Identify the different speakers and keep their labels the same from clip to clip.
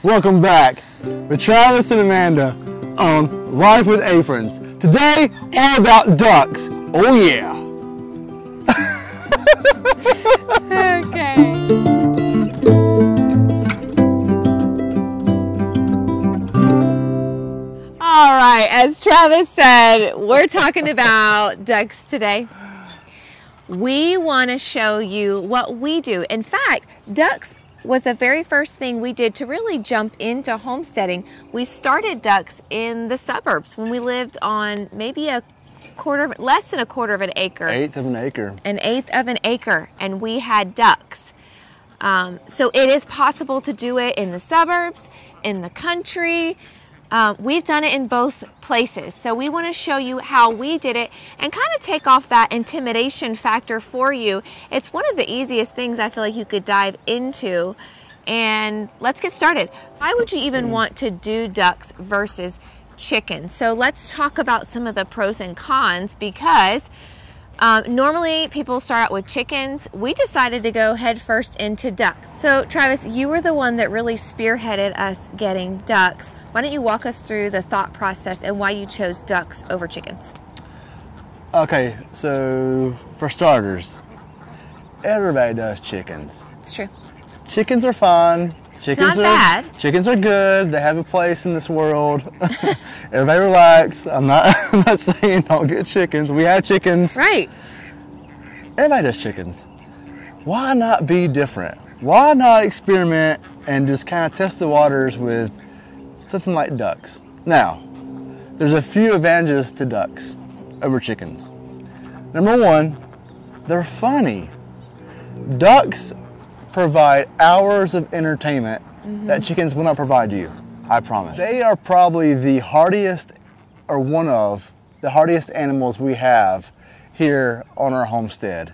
Speaker 1: Welcome back with Travis and Amanda on Life with Aprons. Today, all about ducks. Oh yeah.
Speaker 2: Okay. All right, as Travis said, we're talking about ducks today. We want to show you what we do. In fact, ducks was the very first thing we did to really jump into homesteading. We started ducks in the suburbs when we lived on maybe less than a quarter of an acre.
Speaker 1: Eighth of an acre.
Speaker 2: An eighth of an acre, and we had ducks. So it is possible to do it in the suburbs, in the country. We've done it in both places. So we want to show you how we did it and kind of take off that intimidation factor for you. It's one of the easiest things I feel like you could dive into. And let's get started. Why would you even want to do ducks versus chickens? So let's talk about some of the pros and cons, because normally people start out with chickens. We decided to go head first into ducks. So Travis, you were the one that really spearheaded us getting ducks. Why don't you walk us through the thought process and why you chose ducks over chickens?
Speaker 1: Okay, so for starters, everybody does chickens.
Speaker 2: It's true.
Speaker 1: Chickens are fun. Chickens
Speaker 2: not bad.
Speaker 1: Chickens are good. They have a place in this world. Everybody relax. I'm not saying don't get chickens. We had chickens.
Speaker 2: Right.
Speaker 1: Everybody does chickens. Why not be different? Why not experiment and just kind of test the waters with something like ducks? Now, there's a few advantages to ducks over chickens. Number one, they're funny. Ducks provide hours of entertainment that chickens will not provide you, I promise. They are probably the hardiest, or one of the hardiest animals we have here on our homestead.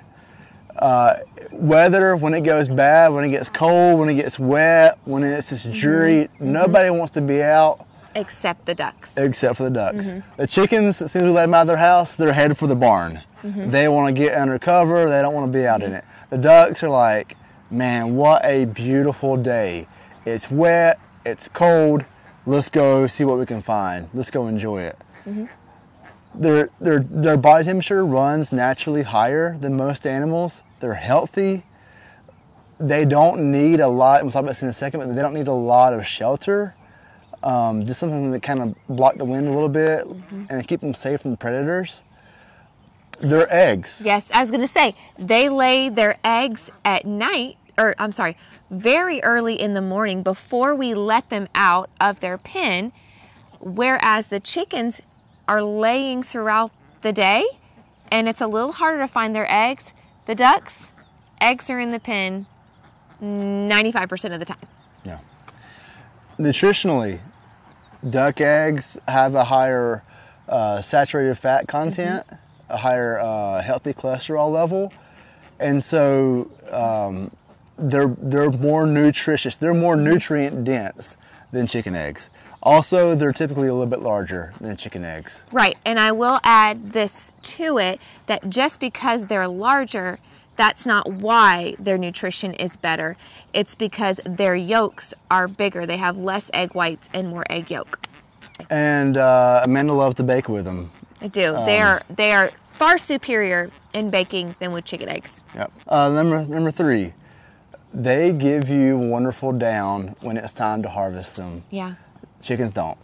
Speaker 1: Weather, when it goes bad, when it gets cold, when it gets wet, when it's just dreary, nobody wants to be out.
Speaker 2: Except the ducks.
Speaker 1: Except for the ducks. The chickens, as soon as we let them out of their house, they're headed for the barn. They want to get under cover, they don't want to be out in it. The ducks are like, man, what a beautiful day. It's wet, it's cold, let's go see what we can find. Let's go enjoy it. Their body temperature runs naturally higher than most animals. They're healthy. They don't need a lot, we'll talk about this in a second, but they don't need a lot of shelter. Just something that kind of block the wind a little bit and keep them safe from predators. Their eggs.
Speaker 2: Yes, I was going to say, they lay their eggs at night, or I'm sorry, very early in the morning before we let them out of their pen, whereas the chickens are laying throughout the day, and it's a little harder to find their eggs. The ducks, eggs are in the pen 95% of the time.
Speaker 1: Yeah. Nutritionally, duck eggs have a higher saturated fat content, a higher healthy cholesterol level, and so they're more nutritious. They're more nutrient dense than chicken eggs. Also, they're typically a little bit larger than chicken eggs.
Speaker 2: Right, and I will add this to it, that just because they're larger, that's not why their nutrition is better. It's because their yolks are bigger. They have less egg whites and more egg yolk. And
Speaker 1: Amanda loves to bake with them.
Speaker 2: I do. They are far superior in baking than with chicken eggs.
Speaker 1: Yep. Number three, they give you wonderful down when it's time to harvest them.
Speaker 2: Yeah.
Speaker 1: Chickens don't.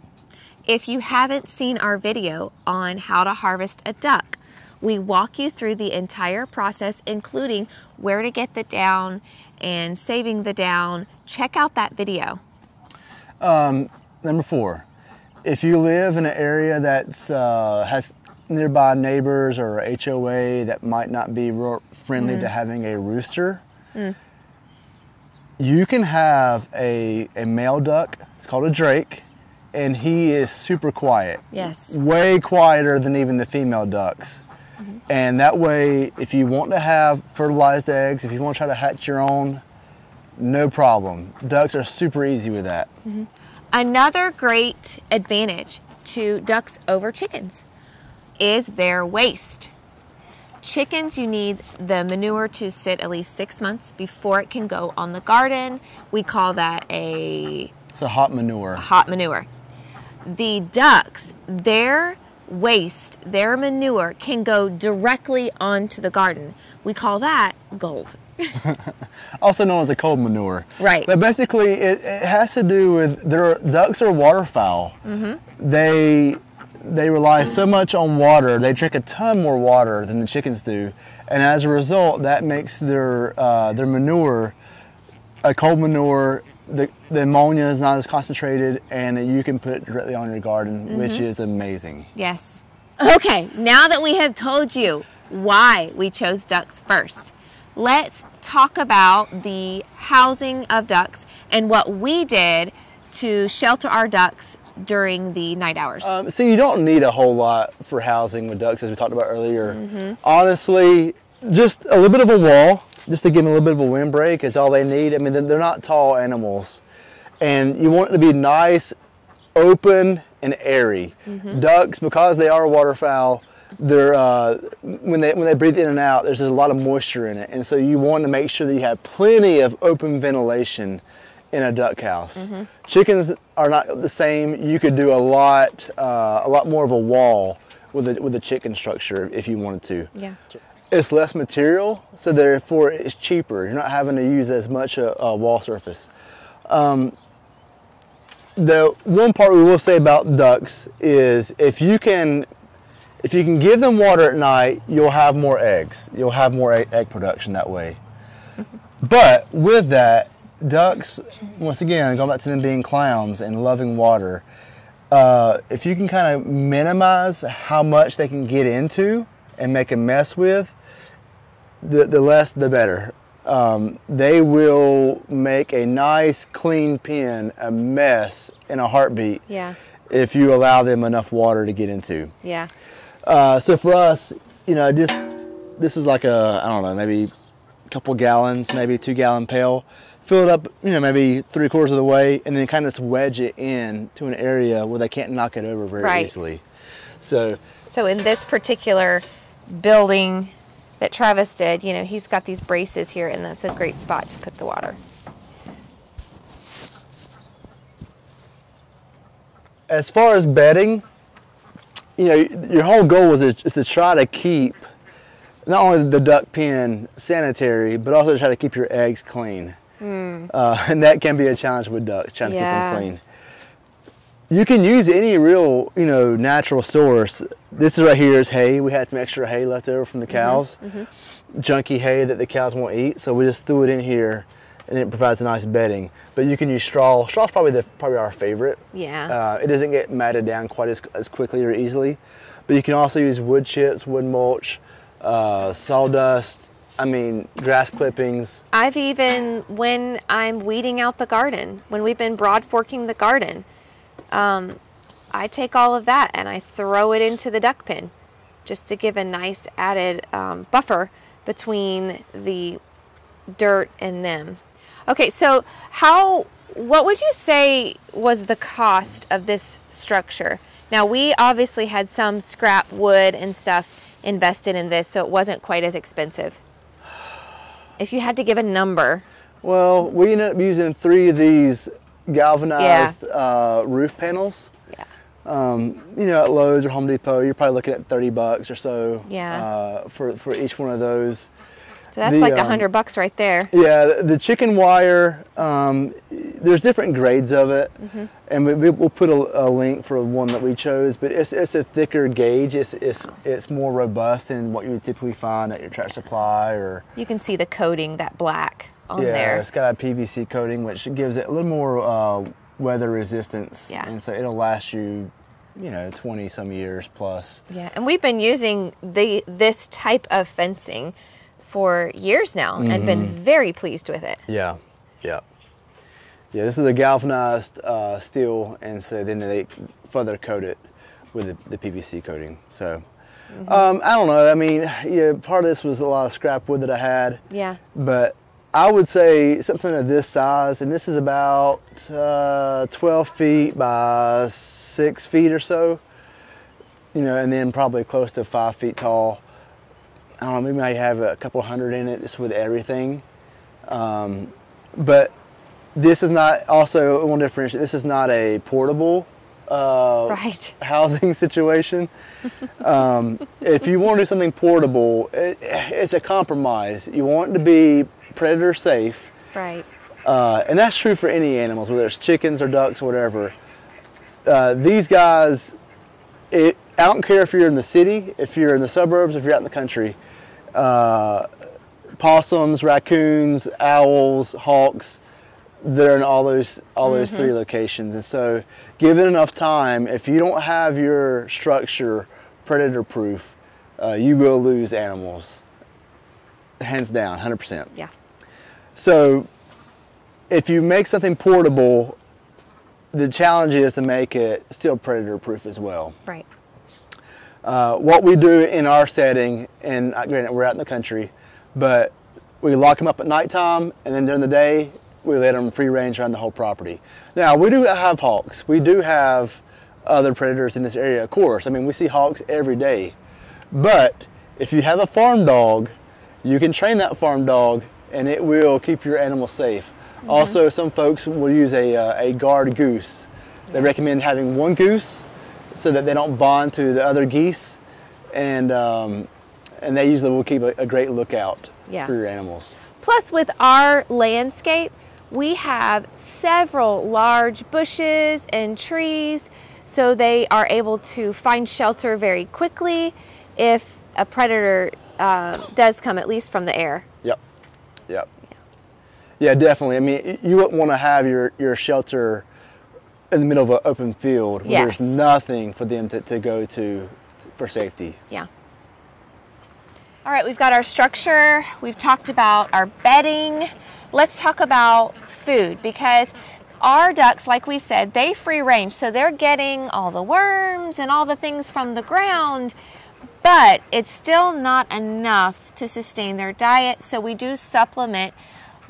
Speaker 2: If you haven't seen our video on how to harvest a duck, we walk you through the entire process, including where to get the down and saving the down. Check out that video.
Speaker 1: Number four, if you live in an area that's has nearby neighbors or HOA that might not be real friendly to having a rooster, you can have a male duck. It's called a drake, and he is super quiet.
Speaker 2: Yes.
Speaker 1: Way quieter than even the female ducks. And that way, if you want to have fertilized eggs, if you want to try to hatch your own, no problem. Ducks are super easy with that.
Speaker 2: Another great advantage to ducks over chickens is their waste. Chickens, you need the manure to sit at least 6 months before it can go on the garden. We call that a
Speaker 1: It's a hot manure.
Speaker 2: Hot manure. The ducks, their waste, their manure can go directly onto the garden. We call that gold.
Speaker 1: Also known as a cold manure.
Speaker 2: Right.
Speaker 1: But basically it has to do with ducks are waterfowl. They rely so much on water. They drink a ton more water than the chickens do, and as a result, that makes their manure a cold manure. The ammonia is not as concentrated, and you can put it directly on your garden, which is amazing.
Speaker 2: Yes. Okay, now that we have told you why we chose ducks first, let's talk about the housing of ducks and what we did to shelter our ducks during the night hours.
Speaker 1: So you don't need a whole lot for housing with ducks, as we talked about earlier. Honestly, just a little bit of a wall, just to give them a little bit of a windbreak is all they need. I mean, they're not tall animals. And you want it to be nice, open, and airy. Ducks, because they are waterfowl, they're, when they breathe in and out, there's just a lot of moisture in it. And so you want to make sure that you have plenty of open ventilation in a duck house. Chickens are not the same. You could do a lot more of a wall with a chicken structure if you wanted to.
Speaker 2: Yeah.
Speaker 1: It's less material, so therefore it's cheaper. You're not having to use as much a wall surface. The one part we will say about ducks is if you can give them water at night, you'll have more eggs. You'll have more egg production that way. But with that, ducks, once again, going back to them being clowns and loving water, if you can kind of minimize how much they can get into and make a mess with, the less the better. They will make a nice clean pen a mess in a heartbeat.
Speaker 2: Yeah.
Speaker 1: If you allow them enough water to get into.
Speaker 2: Yeah.
Speaker 1: So for us, you know, this is like I don't know, maybe a couple gallons, maybe 2-gallon pail. Fill it up, you know, maybe 3/4 of the way, and then kind of wedge it in to an area where they can't knock it over very easily. So
Speaker 2: in this particular building that Travis did, you know, he's got these braces here, and that's a great spot to put the water.
Speaker 1: as far as bedding, you know, your whole goal is to try to keep not only the duck pen sanitary, but also to try to keep your eggs clean. And that can be a challenge with ducks, trying to keep them clean. You can use any real, you know, natural source. This is right here is hay. We had some extra hay left over from the cows, junky hay that the cows won't eat, so we just threw it in here, and it provides a nice bedding. But you can use straw. Straw's probably our favorite.
Speaker 2: Yeah.
Speaker 1: It doesn't get matted down quite as quickly or easily, but you can also use wood chips, wood mulch, sawdust. I mean, grass clippings.
Speaker 2: I've even, when I'm weeding out the garden, when we've been broad forking the garden, I take all of that and I throw it into the duck pen just to give a nice added buffer between the dirt and them. Okay, so what would you say was the cost of this structure? Now, we obviously had some scrap wood and stuff invested in this, so it wasn't quite as expensive. If you had to give a number.
Speaker 1: Well, we ended up using 3 of these galvanized roof panels.
Speaker 2: Yeah.
Speaker 1: You know, at Lowe's or Home Depot, you're probably looking at $30 or so.
Speaker 2: Yeah.
Speaker 1: For each one of those.
Speaker 2: So that's like $100 right there.
Speaker 1: Yeah, the chicken wire, there's different grades of it, and we'll put a link for one that we chose, but it's a thicker gauge. It's more robust than what you would typically find at your Tractor Supply or.
Speaker 2: You can see the coating, that black on there.
Speaker 1: Yeah, it's got a PVC coating, which gives it a little more weather resistance, and so it'll last you, you know, 20 some years plus.
Speaker 2: Yeah, and we've been using this type of fencing for years now and been very pleased with it.
Speaker 1: Yeah, yeah. Yeah, this is a galvanized steel, and so then they further coat it with the PVC coating. So, I don't know, I mean, yeah, part of this was a lot of scrap wood that I had.
Speaker 2: Yeah.
Speaker 1: But I would say something of this size, and this is about 12 feet by 6 feet or so, you know, and then probably close to 5 feet tall. I don't know, maybe I have a couple hundred in it just with everything. But This is not, also I want to differentiate, this is not a portable
Speaker 2: Right.
Speaker 1: housing situation. If you want to do something portable, it's a compromise. You want it to be predator safe.
Speaker 2: Right.
Speaker 1: And that's true for any animals, whether it's chickens or ducks or whatever. These guys, I don't care if you're in the city, if you're in the suburbs, if you're out in the country. Possums, raccoons, owls, hawks, they're in all those three locations. And so give it enough time. If you don't have your structure predator proof, you will lose animals. Hands down, 100%.
Speaker 2: Yeah.
Speaker 1: So if you make something portable, the challenge is to make it still predator proof as well.
Speaker 2: Right.
Speaker 1: What we do in our setting, and granted we're out in the country, but we lock them up at nighttime, and then during the day we let them free range around the whole property. Now we do have hawks. We do have other predators in this area, of course. I mean, we see hawks every day. But if you have a farm dog, you can train that farm dog and it will keep your animal safe. Also, some folks will use a guard goose. They recommend having one goose so that they don't bond to the other geese, and they usually will keep a great lookout for your animals.
Speaker 2: Plus, with our landscape, we have several large bushes and trees, so they are able to find shelter very quickly if a predator does come, at least from the air.
Speaker 1: Yep. Yep. Yeah, definitely. I mean, you wouldn't want to have your shelter in the middle of an open field where there's nothing for them to go to for safety.
Speaker 2: Yeah. All right, we've got our structure. We've talked about our bedding. Let's talk about food, because our ducks, like we said, they free range. So they're getting all the worms and all the things from the ground, but it's still not enough to sustain their diet. So we do supplement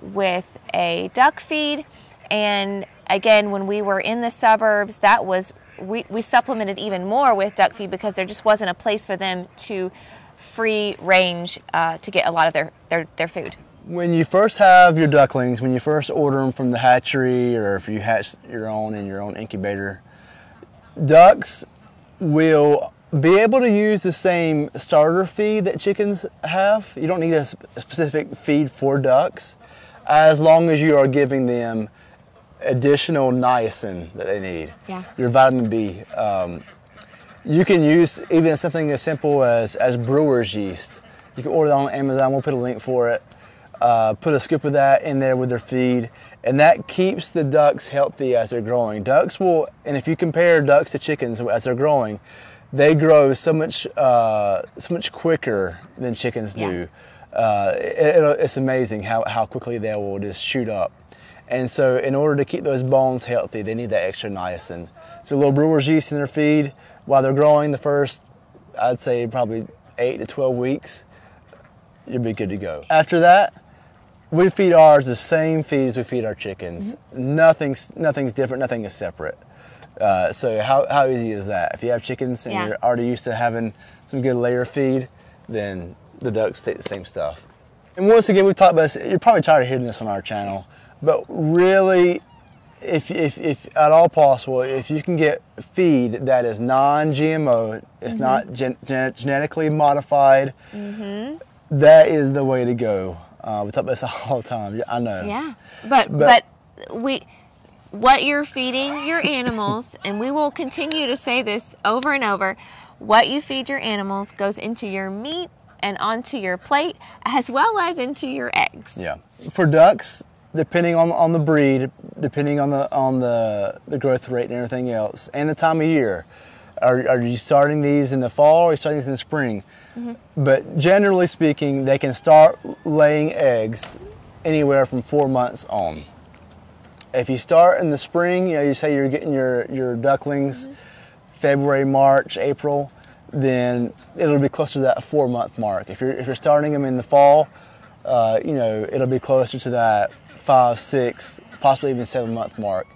Speaker 2: with a duck feed. And again, when we were in the suburbs, that was, we supplemented even more with duck feed because there just wasn't a place for them to free range to get a lot of their food.
Speaker 1: When you first have your ducklings, when you first order them from the hatchery, or if you hatch your own in your own incubator, ducks will be able to use the same starter feed that chickens have. You don't need a specific feed for ducks, as long as you are giving them additional niacin that they need.
Speaker 2: Yeah.
Speaker 1: Your vitamin B. You can use even something as simple as brewer's yeast. You can order that on Amazon. We'll put a link for it. Put a scoop of that in there with their feed, and that keeps the ducks healthy as they're growing. Ducks will, and if you compare ducks to chickens as they're growing, they grow so much quicker than chickens do. It's amazing how quickly they will just shoot up. And so in order to keep those bones healthy, they need that extra niacin. So a little brewer's yeast in their feed while they're growing the first, I'd say probably 8 to 12 weeks, you'll be good to go. After that, we feed ours the same feed as we feed our chickens. Nothing's different, nothing is separate. So how easy is that? If you have chickens and you're already used to having some good layer feed, then the ducks take the same stuff. And once again, we've talked about this, you're probably tired of hearing this on our channel, but really, if at all possible, if you can get feed that is non-GMO, it's not genetically modified, that is the way to go. We talk about this all the time, I know.
Speaker 2: Yeah, but what you're feeding your animals, and we will continue to say this over and over, what you feed your animals goes into your meat and onto your plate, as well as into your eggs.
Speaker 1: Yeah. For ducks, depending on the breed, depending on the growth rate and everything else, and the time of year, are you starting these in the fall or are you starting these in the spring? But generally speaking, they can start laying eggs anywhere from 4 months on. If you start in the spring, you say you're getting your ducklings February, March, April, then it'll be closer to that 4-month mark. If you're starting them in the fall, it'll be closer to that 5, 6, possibly even 7-month mark.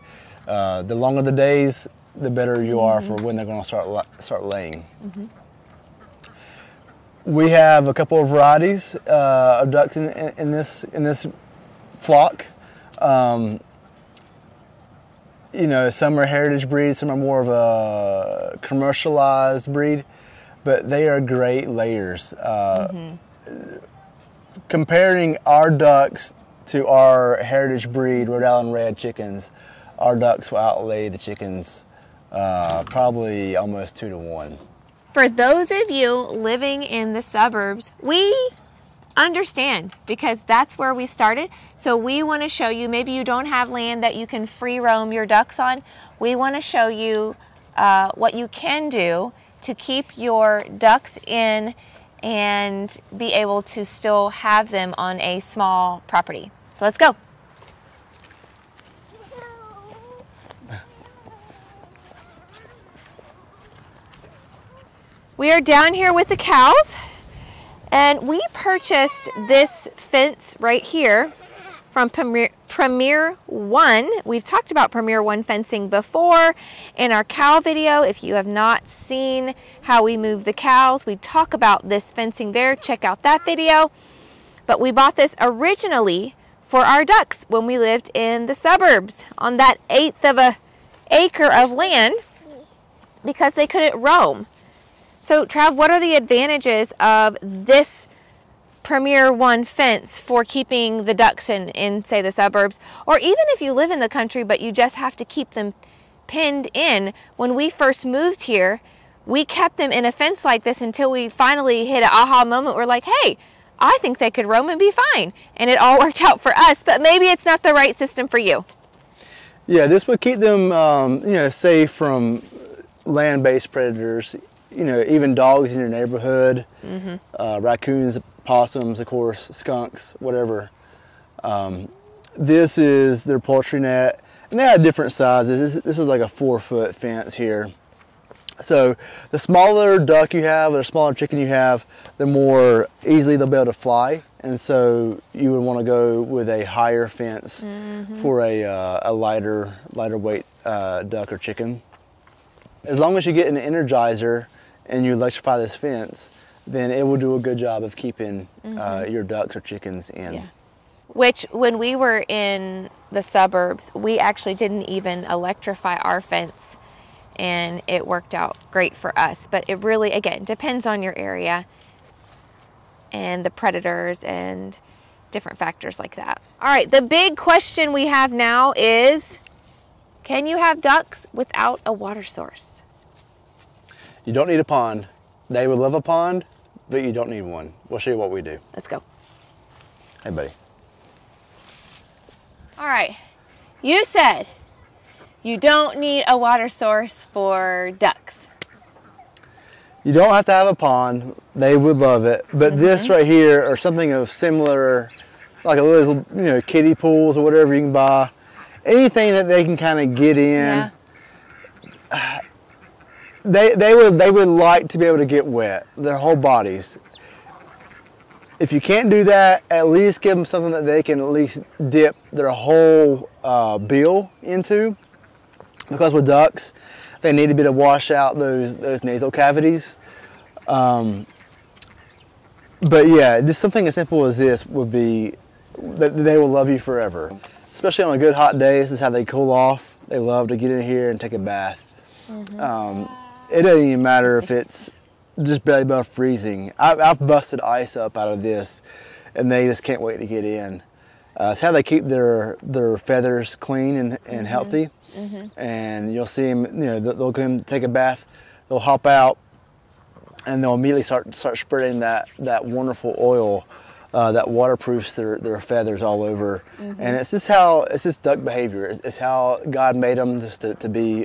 Speaker 1: The longer the days, the better you are for when they're going to start laying. We have a couple of varieties of ducks in this flock. you know, some are heritage breeds, some are more of a commercialized breed, but they are great layers. Comparing our ducks to our heritage breed Rhode Island Red chickens, our ducks will outlay the chickens probably almost 2 to 1.
Speaker 2: For those of you living in the suburbs, we understand because that's where we started. So we want to show you, maybe you don't have land that you can free roam your ducks on. We want to show you what you can do to keep your ducks in and be able to still have them on a small property. So let's go. We are down here with the cows, and we purchased this fence right here from Premier One. We've talked about Premier One fencing before in our cow video. If you have not seen how we move the cows, we talk about this fencing there. Check out that video. But we bought this originally for our ducks when we lived in the suburbs on that 1/8 of an acre of land because they couldn't roam. So Trav, what are the advantages of this Premier One fence for keeping the ducks in say the suburbs, or even if you live in the country but you just have to keep them pinned in? When we first moved here, we kept them in a fence like this until we finally hit an aha moment. We're like, hey, I think they could roam and be fine. And it all worked out for us, but maybe it's not the right system for you.
Speaker 1: Yeah, this would keep them you know, safe from land-based predators. You know, even dogs in your neighborhood, raccoons, possums, of course, skunks, whatever. This is their poultry net, and they have different sizes. This is like a 4-foot fence here. So the smaller duck you have, or the smaller chicken you have, the more easily they'll be able to fly. And so you would want to go with a higher fence for a lighter weight duck or chicken. As long as you get an energizer and you electrify this fence, then it will do a good job of keeping your ducks or chickens in.
Speaker 2: Yeah. Which, when we were in the suburbs, we actually didn't even electrify our fence, and it worked out great for us. But it really, again, depends on your area and the predators and different factors like that. All right, the big question we have now is, can you have ducks without a water source?
Speaker 1: You don't need a pond. They would love a pond, but you don't need one. We'll show you what we do.
Speaker 2: Let's go.
Speaker 1: Hey, buddy.
Speaker 2: All right, you said you don't need a water source for ducks.
Speaker 1: You don't have to have a pond. They would love it. But this right here, or something of similar, like a little, you know, kiddie pools or whatever you can buy. Anything that they can kind of get in.
Speaker 2: Yeah.
Speaker 1: They would like to be able to get wet, their whole bodies. If you can't do that, at least give them something that they can at least dip their whole bill into. Because with ducks, they need a bit of wash out those nasal cavities. But yeah, just something as simple as this would be, that they will love you forever. Especially on a good hot day, this is how they cool off. They love to get in here and take a bath. It doesn't even matter if it's just barely above freezing. I've busted ice up out of this, and they just can't wait to get in. It's how they keep their feathers clean and healthy. And you'll see them, you know, they'll come take a bath, they'll hop out, and they'll immediately start spreading that wonderful oil that waterproofs their feathers all over. And it's just duck behavior. It's how God made them, just to be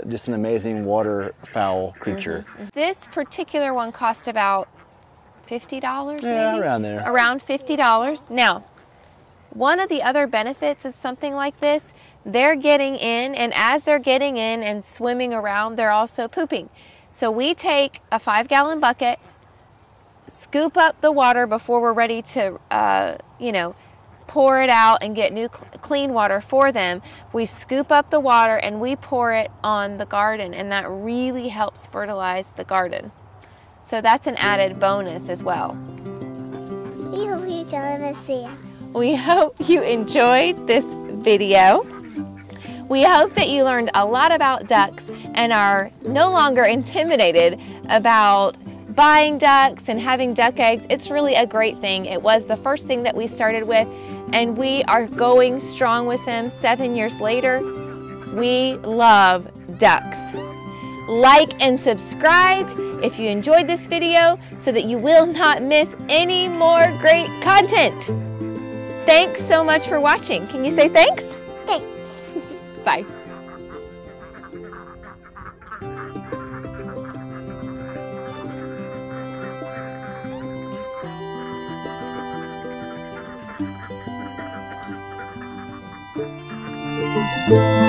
Speaker 1: just an amazing waterfowl creature.
Speaker 2: This particular one cost about $50 maybe?
Speaker 1: Yeah, around there.
Speaker 2: Around $50. Now, one of the other benefits of something like this, they're getting in, and as they're getting in and swimming around, they're also pooping. So we take a 5-gallon bucket, scoop up the water before we're ready to, you know, pour it out and get new clean water for them. We scoop up the water and we pour it on the garden, and that really helps fertilize the garden. So that's an added bonus as well.
Speaker 3: We hope you enjoyed this video.
Speaker 2: We hope you enjoyed this video. We hope that you learned a lot about ducks and are no longer intimidated about buying ducks and having duck eggs. It's really a great thing. It was the first thing that we started with, and we are going strong with them 7 years later. We love ducks. Like and subscribe if you enjoyed this video so that you will not miss any more great content. Thanks so much for watching. Can you say thanks?
Speaker 3: Thanks.
Speaker 2: Bye.
Speaker 3: Thanks.